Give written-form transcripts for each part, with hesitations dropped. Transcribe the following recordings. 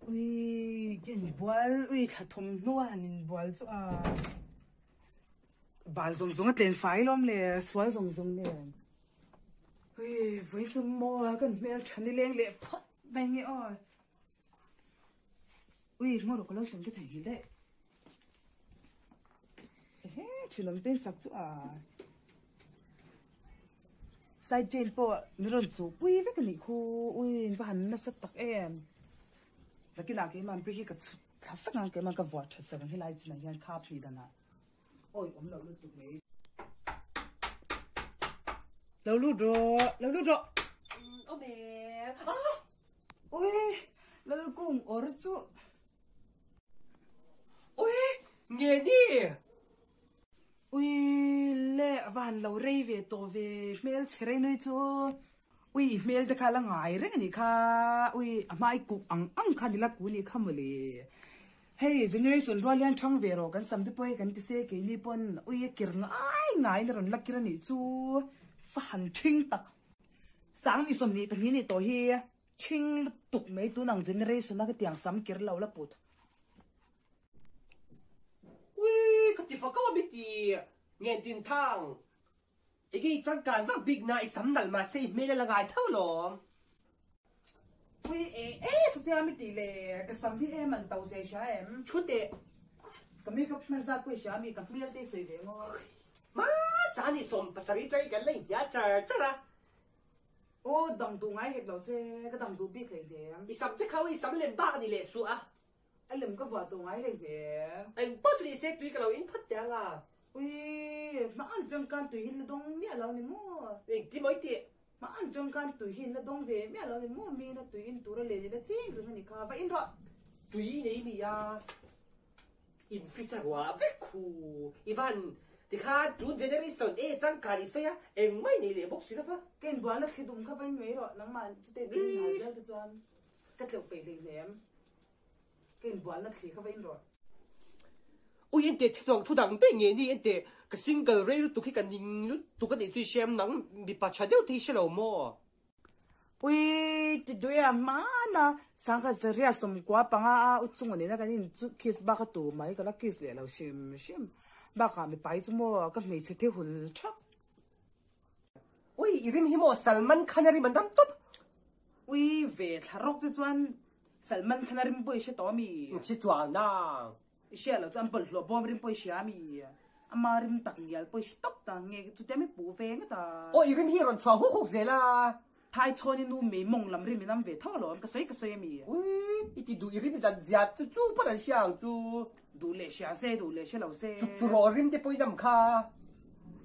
ui cái boal ui khát thom nua hành boal cho à bal zong zong tên phái lắm lệ xoay zong zong lệ ui với chúng mua cái mèo chăn đi lên lệ phật bang nghe ơi ui ngồi được lâu xong cái thằng gì đấy chỉ làm tên sắc cho à sai trên bộ nó còn số ui với cái này khu ui và hắn nó sắp tắc em là cái nào cái mà bây giờ cái tháp phát ngang cái mà cái vỏ thật sự là cái này chỉ là cái cáp gì đó nè ôi ông lâu luôn tụi này lâu luôn rồi ông mẹ ôi lâu cùng ở chỗ ôi nghe đi ui lẹ van lâu rây về tổ về mail chơi nơi chỗ ui mail đã khá là ngại đấy cái này kha ui mai cục ăn khá đi là cú này khá mà lì hey generation rồi liên trong về rồi cái sắm tiếp bơi cái tise cái này pon ui cái ngại nó rồi lắc cái này chú phản trinh tắc sáng đi sớm này bên này tổ hi trinh tục mấy tu năng generation nó cái tiếng sắm cái lâu là bút ui cái gì phải có biết gì nghe tin thang cái trangการว่าบิ๊กน่ะไอ้สำนักมาสิไม่ได้ละไงเท่าหรอ uiสุดท้ายไม่ตีเลยก็สำพี่มันเตาเสียใช่ไหม ชุดเดะ ก็มีกับมันซักไปใช่ไหมกับเมียที่เสียเองอ๋อ มาจานี่สมภาษาใจกันเลยอย่าเจอจ้ะละ โอ้ดังตัวไงเห็นเราเจ๊ก็ดังตัวพี่เคยเดียม ไอ้สำจะเขาไอ้สำเล่นบ้านี่แหละสัว ไอ้เหลิมก็ว่าตัวไงเลยเดียม ไอ้ป๊อตรีเซ็กตุยกับเราอินพัดยังอ่ะ ui mà ăn trong can tùy hin là đông mẹ lâu này mua ไอ้ที่ไม่ตี mà ăn trong can tùy hin là đông về mẹ lâu này mua mi là tùy in tụi nó lấy là chi rồi này cả và in rồi ตุยนี่มีอ่ะอินฟิตหัวเวคูอีวันที่ข้าจูเจเนอเรชั่นจังการอีเสียเอ็งไม่นี่เลยบอกสินะฟ้า cái bữa là khi đúng các anh mấy rồi nắng mà chút tiền đi hải ra cho anh cái kiểu phải gì ném cái bữa là khi các anh rồi อุ้ยเอ็นเตะที่ตองทุดังเป็นไงนี่เอ็นเตะก็ซิงเกิลเรย์รู้ตุกกันยิงรู้ตุกันในตัวเชมนังมีปัจจัยเดียวที่เชลโม่ ui thì đôi à má na sang cái giờ ra sum quá bằng à út chung này na cái nhìn chút kiss ba cái tủ máy cái là kiss lẹ lâu sim ba cái mình bay chung mua cái mình sẽ theo hul chắc อุ้ยอีริมฮิโมซัลมันคานาริมันดำตุ๊บ ui về thà rốc cho chuan Salman khana rim boi she to mi ชิจวนน่ะ she lo chuan bol lo bom rim boi she mi ama rim tak ngial boi stop ta nge chu te mi pu ve nga ta โอ้อีริมฮิรอนชัวหุกหุกเซล่ะ thai choni nu me mong lam rim nam ve tho lo ka sai mi อุ้ยอีที่ดูอีริมดันเสียจู่ปะนั่นเสียงจู่ du le sha se du le she lo se จู่รอริมจะไปดำคา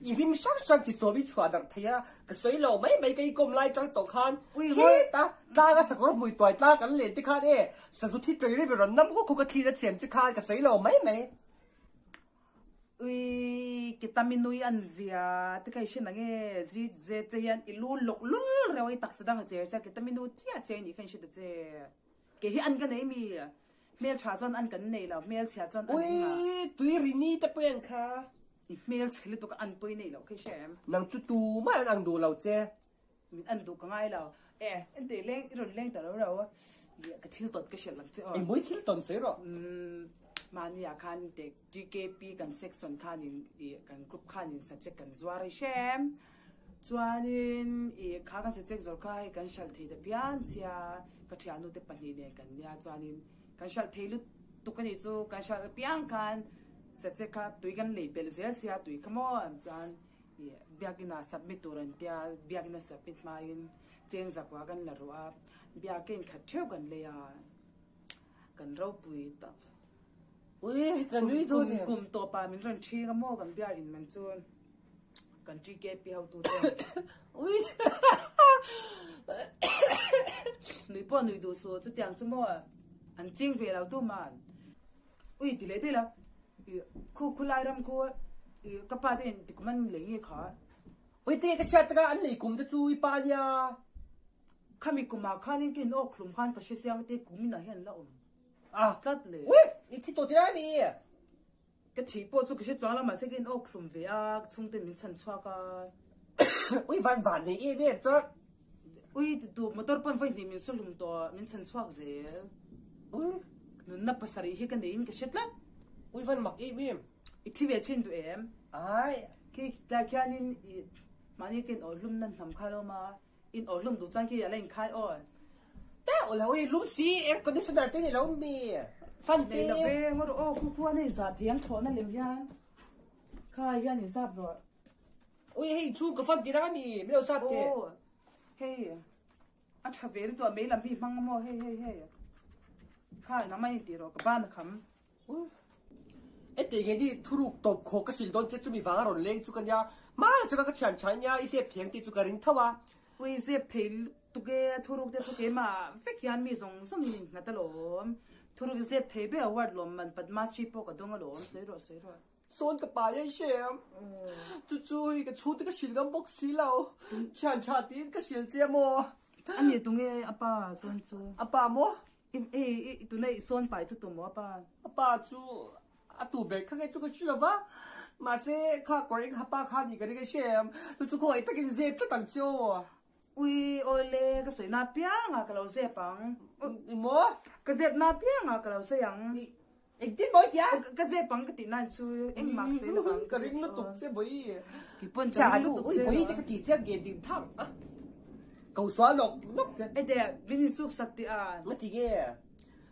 อีริมชักชักที่โซบิชัวดักเทียก็สวยเราไม่ไกลกลมไล่จังตกคันเฮ้ตาก็สักรอบมวยต่อยตากันเลยที่คาเด้สุดที่ใจริมรอนน้ำหุกหุกก็ทีละเสียงจะคาก็สวยเราไม่ ui kita minui an zia te kai shin nge zi ze te yan ilu lok lul rewi tak sadang che sa kita minu tia che ni kan shi de che ke hi an ga nei mi mel cha chon an kan nei la mel cha chon an อุ้ย nga ตุยรินี่จะเปลี่ยนค่ะ mel chhli to ka an poi nei lo ke shem นางจู่ตูไม่นางดูเราเจ้ min an du ka ngai lo en te leng ron leng ta lo ro ya ka thil tot ka shel lam che ไอ้มวยที่ตอนเสียหรอ mania khan te GKP kan section khan in kan group khan in sa check kan zwari shem chuanin kha kan sa check zor khai kan shal thei da pian sia ka thianu te pani ne kan nia chuanin kan shal thei lu tu kan ni chu kan shal pian kan sa check kha tui kan label zel sia tui khamo am chan biakina submit turan tia biakina submit ma in cheng zakwa kan la ro a biakin kha theu kan le ya kan ro pui ta อุ้ยกันด้วยตัวเนี่ย กลุ่มตัวปลามันรันชีก็โม่กันเบียร์อินมันจวนกันจีเก็บเปียวตัวเดียว อุ้ย หนุ่ยป้อนหนุ่ยดูสูจุดยังจะโม่อันจริงเวลาตัวมันอุ้ยดีเลยละคู่ไล่รำคู่กับป้าเด่นติดมันเหลืองยี่ขา อุ้ยเด็กก็ชัดกันอันไหนกลุ่มจะช่วยป้าเนี่ย ข้ามีกลุ่มมาข้านี่กินโอ้คลุมข้านกับเชี่ยเสียงเด็กกลุ่มนี่น่ะเห็นละอ่ะ จัดเลย อุ้ยอีที่ตัวที่ได้มี ก็ถีบปวดจุกเชี่ยจ้าแล้วมาเสกินโอ้คลุมเวียชุ่มเต็มมินชันชัวกัน อุ้ยวันนี่เอ๊ะเนี่ยจ้ะ อุ้ยดูมอเตอร์ปั่นไฟนี่มินสุลุมตัวมินชันชัวกเสีย nun na pasari hi kan in ka shetla ui van mak im I thi ve chin tu em ai ki ta kyan in mani kin olum nan tham khalo ma in olum du chang ki ala in khai o ta ola ui lum si air conditioner te ni lo mi fan te nei la ve ngor o khu khu nei za thiang tho na lem yan kha yan in sap ro ui hei chu ka fan ti ra ni me lo sap te o hey a tha ve tu me lam bi mang mo hey kha na mai ti ro ka ban kham ete nge di thuruk top kho ka sil don che chu mi wang ron leng chu kan ya ma cha ka chan chan ya ise phiang ti chu ka ring thawa ui zep thil tu ge thuruk de chu ke ma fek yan mi zong song ni na ta lom thuruk zep thei be award lom man padmas chi po ka dong lom sei ro son ka pa ya shem chu chu hi ka chu te ka sil gam box si lao chan cha ti ka sil che mo ani tu nge apa son chu apa mo e tu nei son pai chu tu mo apa chu atu be kha ke chu ka sil wa mà sẽ khá có những hấp khá gì cái xem tôi chú coi tất cái dẹp tất tầng chiều ui ôi lê cái sợi na piang à cái lâu dẹp bằng mua cái dẹp na piang à cái lâu sợi yang anh tin bói chả cái dẹp bằng cái tin nan su anh mặc sợi là bằng cái ring nó tục sẽ bói cái pon chả đủ ui bói cái tí theo game điện thang cầu xóa lộc lộc chứ ấy để vinh suk sắc ti à mà tí cái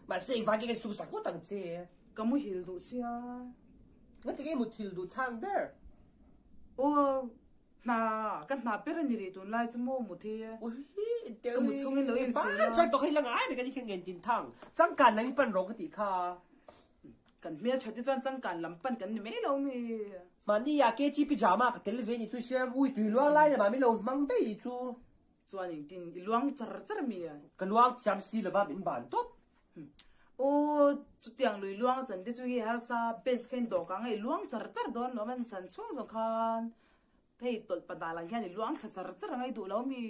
mà sẽ vài cái suk sắc có tầng chế cái mũi hiểu đủ xia mà tí cái một thil đủ chang there ô na cái na bê ni ri tun lai chu mo mu thi ui cái một chung lên lối ba chắc tôi hay là ngái cái cái game điện thang chẳng cần lấy phần rong cái tí kha kan mia chati chan chang kan lampan kan ni me lo mi mani ya ke chi pijama ka tel ve ni tu shem ui tu lo lai ma mi lo mang dai chu chuan in tin luang char mi à ka luang cham si la ba min ban top ô chu tiang lui luang chan ti chu gi har sa bench khen do ka ngai luang char don lo man san chu zo khan thei tol pa da lang hian luang char ngai du lo mi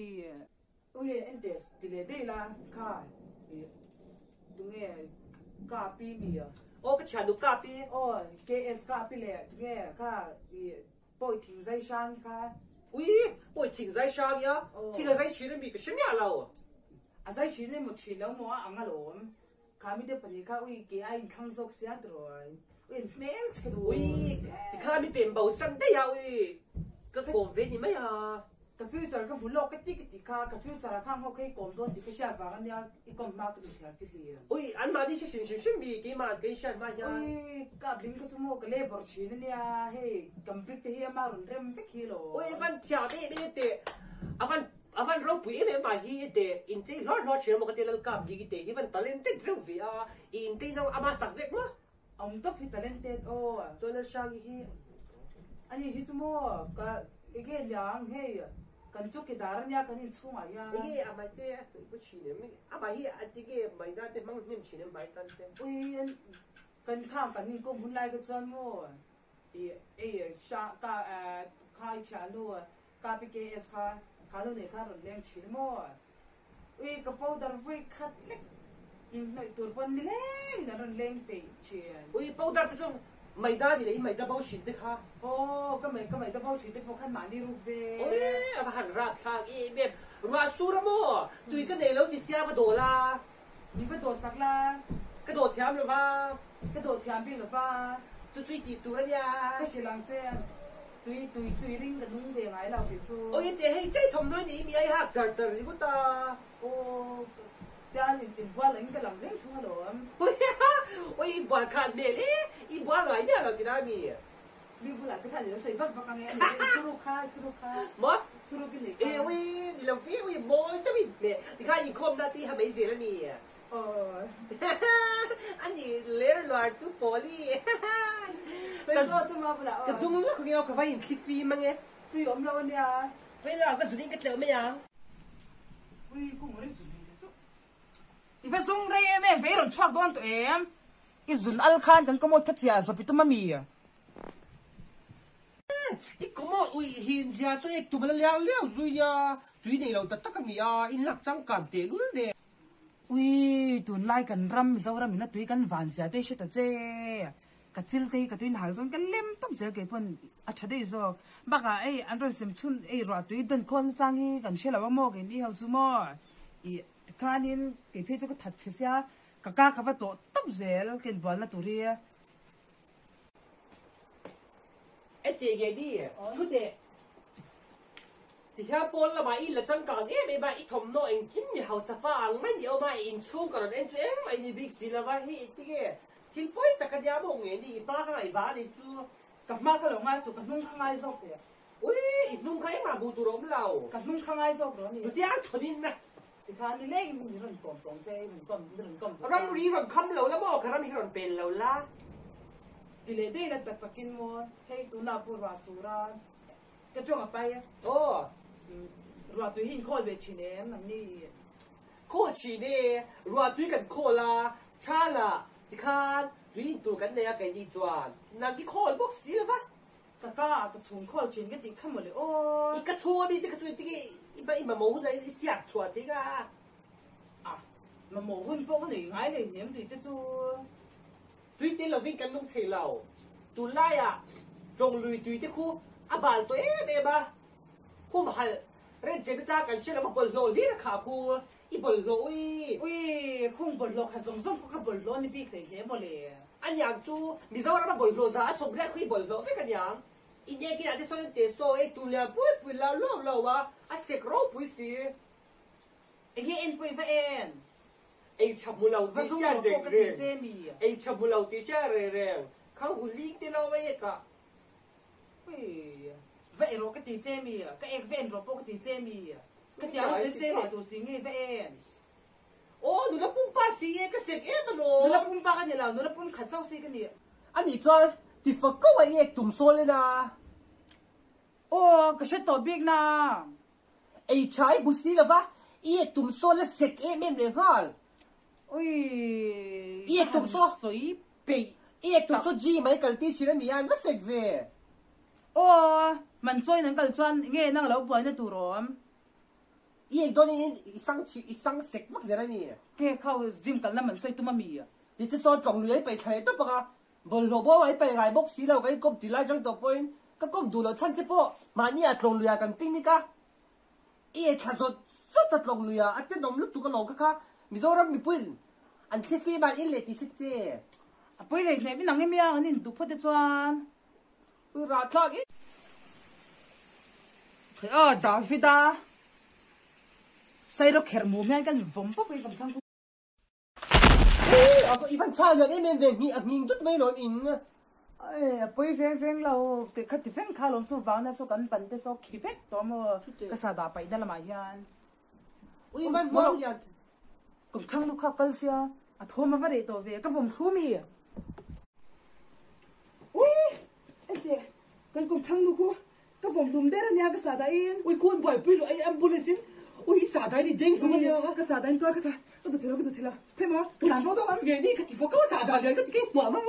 ui endes ti le de la kha tu nge ka pi mi à ô cái chanu ka pi ô ks ka pi le tu nge ka poi thing zai shan kha ui ôi chỉnh dây sang nhá thì là dây chỉ là bị cái sinh nhà lâu à zai chi ne mo chi lo mo a anga lom ka mi de pani ka ui ke ai khang sok sia rồi ui men che du ui thì khai bị tiền bầu xanh đấy à ui cái cổ về thì mấy à ka future ka bulok ka tik ka future khang ho kai kom don ti ka sha ba kan ya I kom ma ka du thia fi si ui anh mà đi xin bị cái mà cái sản mà nhá ui ka bling ka chu mo ka labor chi ne ya he complete te hi ma run rem fe ki lo ui văn thia đấy đấy thế à văn rau bụi em mà hi thế in thế lót chuyện mà cái tiền cam gì thế hi văn talent thế rau vì à in thế nó ama sắc dệt mà ông top hi talented o cho nên sang hi ani hi chu mo ka again yang he kan chu ki dar nya kan in chunga ya 이게 아마 때 이거 치네 아마 이 이게 많이다 때 망님 치는 많이 딴데 ui kan khang kan in kom hun lai ka chan mo sha ka khai cha lu ka pi ke es kha lu ne kha ron leng chi mo ui ka powder voi khat lek in noi tur pon ni le na ron leng pe chi ui bao dar 좀 많이다 이래 많이다 bao 신데 가 ô cái mày tao bao chỉ tao bao khăn màn đi rụp về ôi à hẳn ra sang ý biết ra sura mo tùy cái này lâu thì xe mà đổ la đi với đồ sặc la cái đồ thiam rồi va cái đồ thiam bi là va tụi tụi tụi ra nha cái gì làm thế tùy ring cái đúng về ngay là phải chú ôi thế hay chơi thầm nói ní mi ai hát chặt chặt đi cũng ta ô ta nhìn tình qua lấy cái làm đấy chung rồi ôi bỏ khăn để lẽ ý bỏ lại nha là thì ra mi đi bu lại cái này nó xây vắt vào cái này kuru kha mất kuru cái này ê ôi đi làm phí ôi bố cho mình mẹ thì khai ý không ra thì hả mấy gì là mi anh lấy loạt chút bỏ đi xây số tôi mà bu lại cái dung nó không nghe cái vai in phi mà nghe tùy ôm lâu nha bây giờ cái gì cái chợ mấy à ui cũng mới dùng đi chứ phải dùng đây em phải rồi choạc con tụi em izun al khan kan komot khatia so pituma mi ít có một ui hiện ra số ít tụi mình leo leo rồi nha rồi này là tất cả mi à in lạc trăng cảm tế luôn đấy ui tun lai kan ram zo ram na tui kan van sia te shita che ka chil te ka tuin hal zon kan lem tom se ke pon a chade zo baka ei andro sem chun ei ro tui den kon changi kan shela wa mo ke ni hau chu mo I kanin ke phe chu ka that che sia kakak kafa to top zel ken bal na turia ete ge di chu de ti ha pol la mai la chang ka e me ba I thom no en kim ni hau safa ang man yo ma in chu ka ron en chu em ai ni big si la ba hi ti ge til poi ta ka dia mo nge ni pa ka ai ba ni chu kapma ka lo ngai su ka nung khangai zok te ui I nung kai ma bu tu rom lao ka nung khangai zok ro ni tu ti ang chu din na ti khan ni leng ni ron kom tong che ron kom ram ri ron kham lo la mo ka ram hi ron pen lo la ti le de la tak takin mo hei tu na pu ra su ra ka chong a pai oh ra tu hin khol ve chine nang ni ko chi ne ruwa tu kan ko la cha la ti khan tu tu kan ne ya kai ni chuan na ki khol bok si ba kakak ka chung khol chin ka ti kham mo le o I ka chua mi ti ka tu ti ki I ba I ma mo na I siak chua ti ka à mà mổ hun po cái này ngái này nhiễm thì chứ tu ti lo vin kan nong thei lao tu la ya rong lui tu ti khu a bal to e ba khu ma hal ren je ta kan che la ma bol lo li na kha khu I bol lo ui không bol lo khá giống giống có bol lo ni bị cái thế mà lệ anh yang tu mi zo ra ma bol lo za so bre khu bol lo ve kan yang I ne ki na te so te so e tu la pu la lo wa a sek ro pu si anh nghe en pui va en ai chap mu lo va ti giống cha nó de có re cái thế mi ai chap mu lo ti cha re khang hu ling te lo wa ye ka ui vậy rồi cái tí thế mi cái em ven rồi po cái tí thế mi cái tiếng xe này tụ xí nghe va en oh nu la pum pa si e ka sek e ma nó lo là pum pa cái này là nó là pum khát châu xí cái này ani chuan ti fa ko wa ye tum so le na ô cái xe tổ big na ai chai bu si la va ye tum so le sek e mem le hal ui Ie tụm số. suy bị ye tum so ji mai kal ti chi la mi an va sek ve ô mình chơi能够穿nghe那个老婆那土罗 ye do ni I sang sek vak ze la mi cái khâu zim cả là mình chơi tụi mày ti ti so tong lu pe thai to pa ka bol lo bo wai pe gai bok si lo kai kom ti la jang to point ka kom du lo chan che po ma ni a tong lu ya kan ping ni ka ye tha so so ta tong lu ya a te dom lu tu ka lo ka ka mi zo ram mi pun an se fi ba in le ti sit che à bây giờ này mình nắng em ya nên tụ phật chuan u ra tha ki Davida sai rồi kher mu men kan vom pa pe kam sang also Ivan cha ya em ve mi a nging tut mai lo in ai bây reng lâu thì khát thì reng khá lắm số vàng na số kan pan te số khí phết đó mà cái sao đã bay đó là mà hiền u Ivan mo ya cùng thằng lúc khác cần xia à thôi mà vào đây tổ về cái vùng thu mi ui anh chị cần cùng thằng lúc cái vùng đùm đấy là nhà cái sao đã in ui kon boy pi lo ai ambulance ui sa dai ni deng ko ya cái sao đã in tôi cái thế là thế mà cái làm đâu anh nge ni ka ti fo ka sa da ya ka ti ke ma ma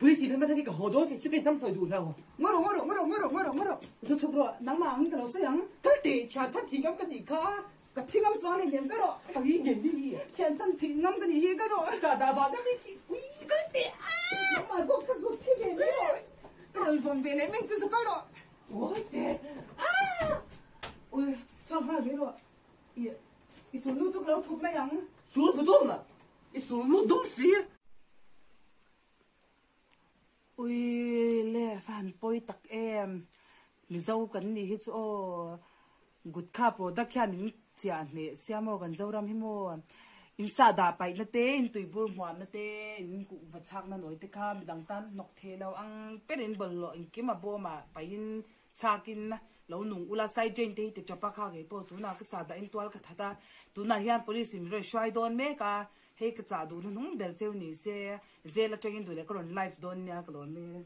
police ni ma ta ki ka hodo ki chu ke tam thoi du la ngoro số số rồi nắng mà anh cái nào xây anh ta te cha cha ti ngam ka ni ka cái thiên ngâm xoan này điểm cái đó ai nge ni trên sân thiên ngâm cái gì cái đó sa da ba da mi ti ui ka te nắng mà giúp cái giúp thiên cái đó cái phòng về lấy mình chỉ cái đó oi te ui xong hai mấy rồi ý số lưu chút lâu thục mấy anh su bu dum na I su lu dum si ui lẹ phản bôi tắc em mi dâu cần đi hết chỗ gút khá pro đặc khan chia nè xem mà gần dâu ram hi mo in sa da pai na te in tui bur hwam na te in ku vật chak na noi te kha mi dang tan nok the lo ang perin bol lo in kima bo ma pai in chakin na lo nung ula sai jen te te chapa kha ge po tu na ka sa da in twal ka thata tu na hian police mi ro shwai don me ka he ka cha du nung bel cheu ni se zela tengin du le kron life don nya ka lon me